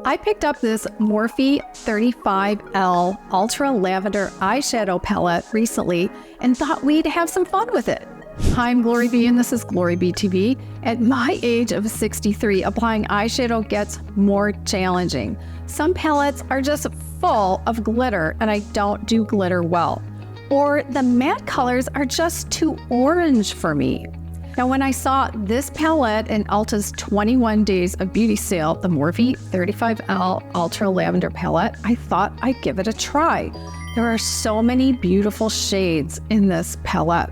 I picked up this Morphe 35L Ultralavender eyeshadow palette recently and thought we'd have some fun with it. Hi, I'm GloryB and this is GloryB-TV. At my age of 63, applying eyeshadow gets more challenging. Some palettes are just full of glitter and I don't do glitter well. Or the matte colors are just too orange for me. Now, when I saw this palette in Ulta's 21 Days of Beauty sale, the Morphe 35L Ultralavender palette, I thought I'd give it a try. There are so many beautiful shades in this palette.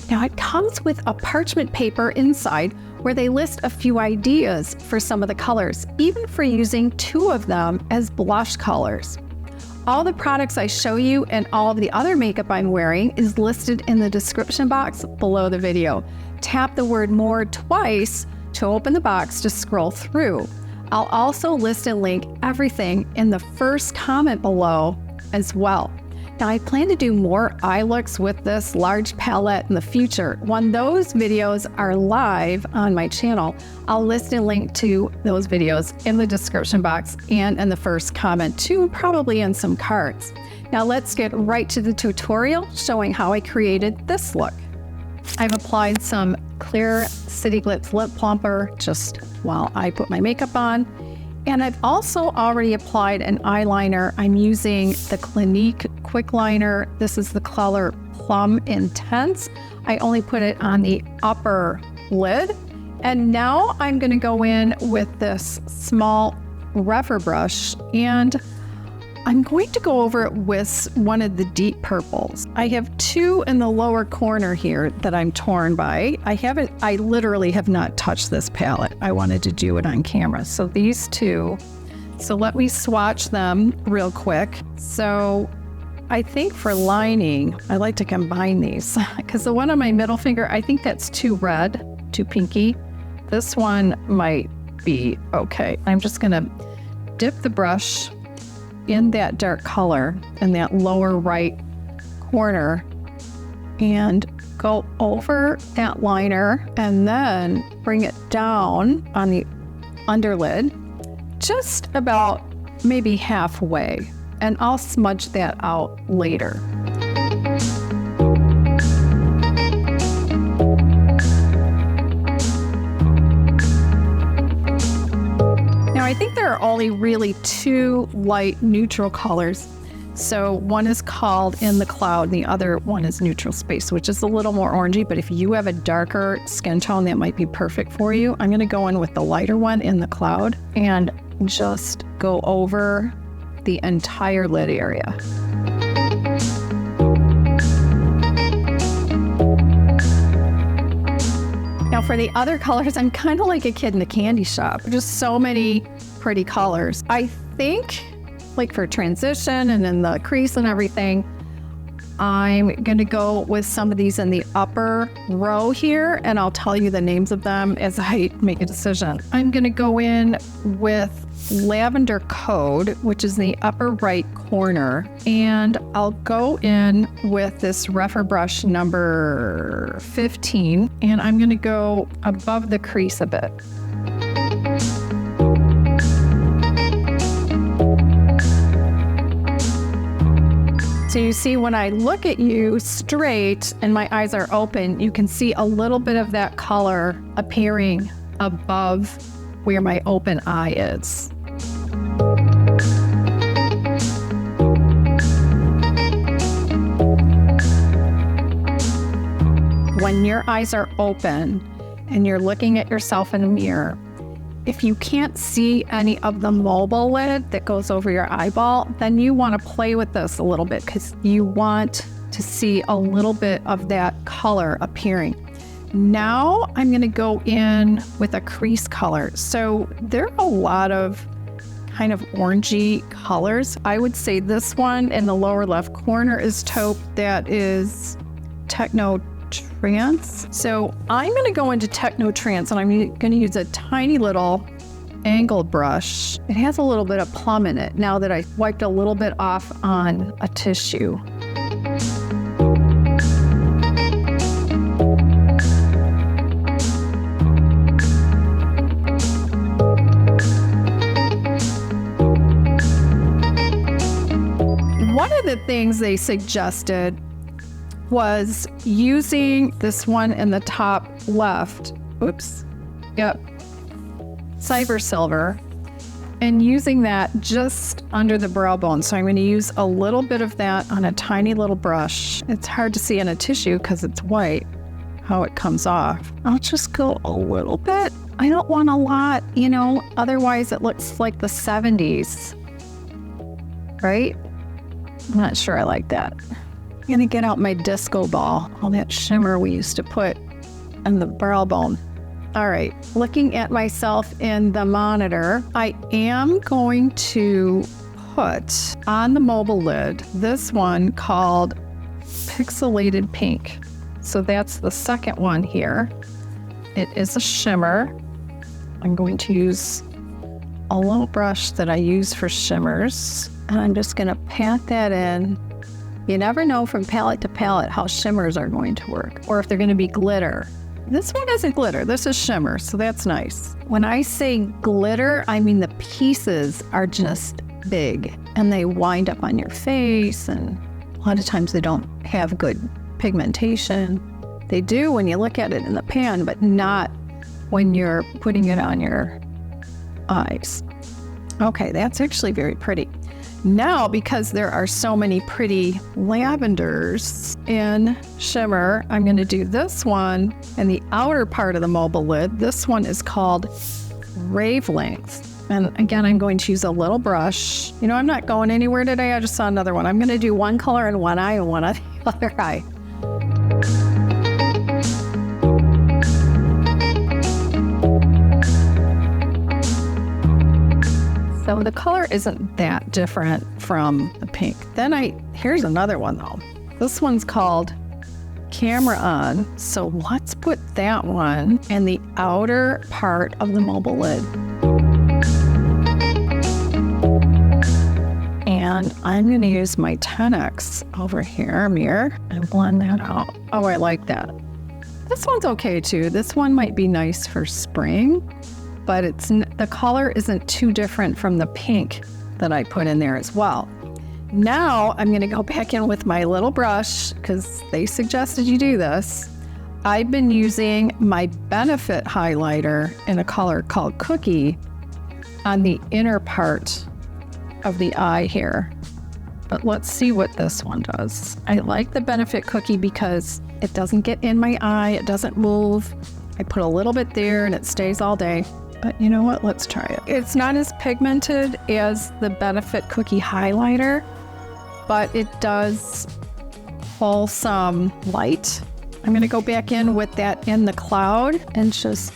Now, it comes with a parchment paper inside where they list a few ideas for some of the colors, even for using 2 of them as blush colors. All the products I show you and all of the other makeup I'm wearing is listed in the description box below the video. Tap the word more twice to open the box to scroll through. I'll also list and link everything in the first comment below as well. Now, I plan to do more eye looks with this large palette in the future. When those videos are live on my channel, I'll list and link to those videos in the description box and in the first comment too, probably in some cards. Now let's get right to the tutorial showing how I created this look. I've applied some clear City Glitz lip plumper just while I put my makeup on. And I've also already applied an eyeliner. I'm using the Clinique Quick Liner. This is the color Plum Intense. I only put it on the upper lid. And now I'm gonna go in with this small rougher brush and I'm going to go over it with one of the deep purples. I have 2 in the lower corner here that I'm torn by. I literally have not touched this palette. I wanted to do it on camera. So these 2, so let me swatch them real quick. So I think for lining, I like to combine these because the one on my middle finger, I think that's too red, too pinky. This one might be okay. I'm just gonna dip the brush in that dark color in that lower right corner and go over that liner and then bring it down on the underlid just about maybe halfway, and I'll smudge that out later. I think there are only really 2 light neutral colors. So one is called In the Cloud, and the other one is Neutral Space, which is a little more orangey, but if you have a darker skin tone, that might be perfect for you. I'm gonna go in with the lighter one, In the Cloud, and just go over the entire lid area. Now for the other colors, I'm kind of like a kid in a candy shop. Just so many pretty colors. I think like for transition and in the crease and everything, I'm gonna go with some of these in the upper row here, and I'll tell you the names of them as I make a decision. I'm gonna go in with Lavender Code, which is the upper right corner, and I'll go in with this rougher brush number 15, and I'm gonna go above the crease a bit. So you see when I look at you straight and my eyes are open, you can see a little bit of that color appearing above where my open eye is. When your eyes are open and you're looking at yourself in a mirror, if you can't see any of the mobile lid that goes over your eyeball, then you want to play with this a little bit because you want to see a little bit of that color appearing. Now I'm going to go in with a crease color. So there are a lot of kind of orangey colors. I would say this one in the lower left corner is taupe. That is Techno Trance. So I'm going to go into Techno Trance and I'm going to use a tiny little angled brush. It has a little bit of plum in it now that I wiped a little bit off on a tissue. the things they suggested was using this one in the top left. Oops. Yep. Cyber Silver. And using that just under the brow bone. So I'm going to use a little bit of that on a tiny little brush. It's hard to see in a tissue because it's white, how it comes off. I'll just go a little bit. I don't want a lot, you know, otherwise it looks like the 70s, right? I'm not sure I like that. I'm going to get out my disco ball, all that shimmer we used to put on the brow bone. All right, looking at myself in the monitor, I am going to put on the mobile lid this one called Pixelated Pink. So that's the second one here. It is a shimmer. I'm going to use a little brush that I use for shimmers, and I'm just going to pat that in. You never know from palette to palette how shimmers are going to work, or if they're going to be glitter. This one isn't glitter, this is shimmer, so that's nice. When I say glitter, I mean the pieces are just big and they wind up on your face, and a lot of times they don't have good pigmentation. They do when you look at it in the pan, but not when you're putting it on your eyes. Okay, that's actually very pretty. Now, because there are so many pretty lavenders in shimmer, I'm going to do this one in the outer part of the mobile lid. This one is called Rave Length. And again, I'm going to use a little brush. You know, I'm not going anywhere today. I just saw another one. I'm going to do one color in one eye and one on the other eye. So the color isn't that different from the pink. Then here's another one though. This one's called Camera On. So let's put that one in the outer part of the mobile lid. And I'm going to use my 10X over here, mirror, and blend that out. Oh, I like that. This one's okay too. This one might be nice for spring, but the color isn't too different from the pink that I put in there as well. Now I'm going to go back in with my little brush because they suggested you do this. I've been using my Benefit highlighter in a color called Cookie on the inner part of the eye here. But let's see what this one does. I like the Benefit Cookie because it doesn't get in my eye, it doesn't move. I put a little bit there and it stays all day. But you know what? Let's try it. It's not as pigmented as the Benefit Cookie highlighter, but it does pull some light. I'm going to go back in with that in the cloud and just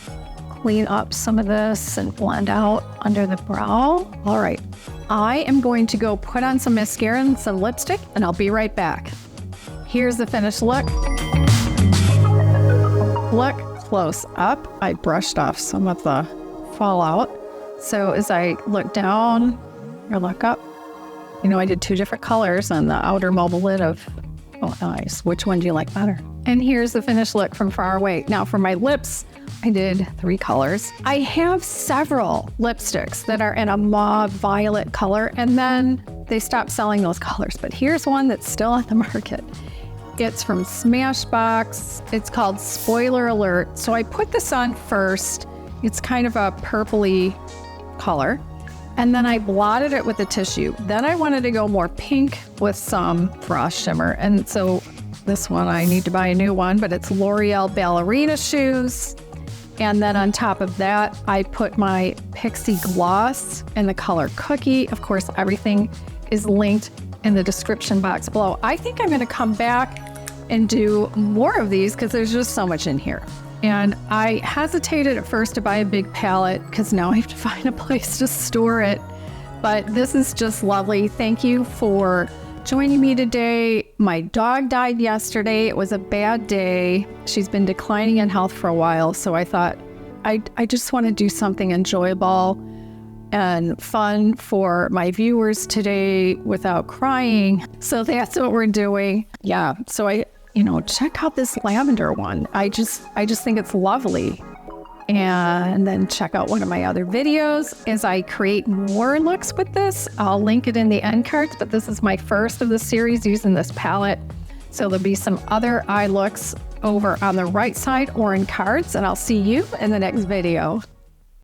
clean up some of this and blend out under the brow. All right. I am going to go put on some mascara and some lipstick, and I'll be right back. Here's the finished look. Look close up. I brushed off some of the fallout. So as I look down or look up, you know, I did two different colors on the outer mobile lid of eyes. Which one do you like better? And here's the finished look from far away. Now for my lips, I did 3 colors. I have several lipsticks that are in a mauve violet color, and then they stopped selling those colors. But here's one that's still on the market. It's from Smashbox. It's called Spoiler Alert. So I put this on first. It's kind of a purpley color. And then I blotted it with a tissue. Then I wanted to go more pink with some frost shimmer. And so this one, I need to buy a new one, but it's L'Oreal Ballerina Shoes. And then on top of that, I put my Pixie Gloss in the color Cookie. Of course, everything is linked in the description box below. I think I'm gonna come back and do more of these because there's just so much in here. And I hesitated at first to buy a big palette because now I have to find a place to store it. But this is just lovely. Thank you for joining me today. My dog died yesterday. It was a bad day. She's been declining in health for a while. So I thought I just want to do something enjoyable and fun for my viewers today without crying. So that's what we're doing. Yeah. So check out this lavender one. I just think it's lovely. And then check out one of my other videos as I create more looks with this. I'll link it in the end cards, but this is my first of the series using this palette. So there'll be some other eye looks over on the right side or in cards, and I'll see you in the next video.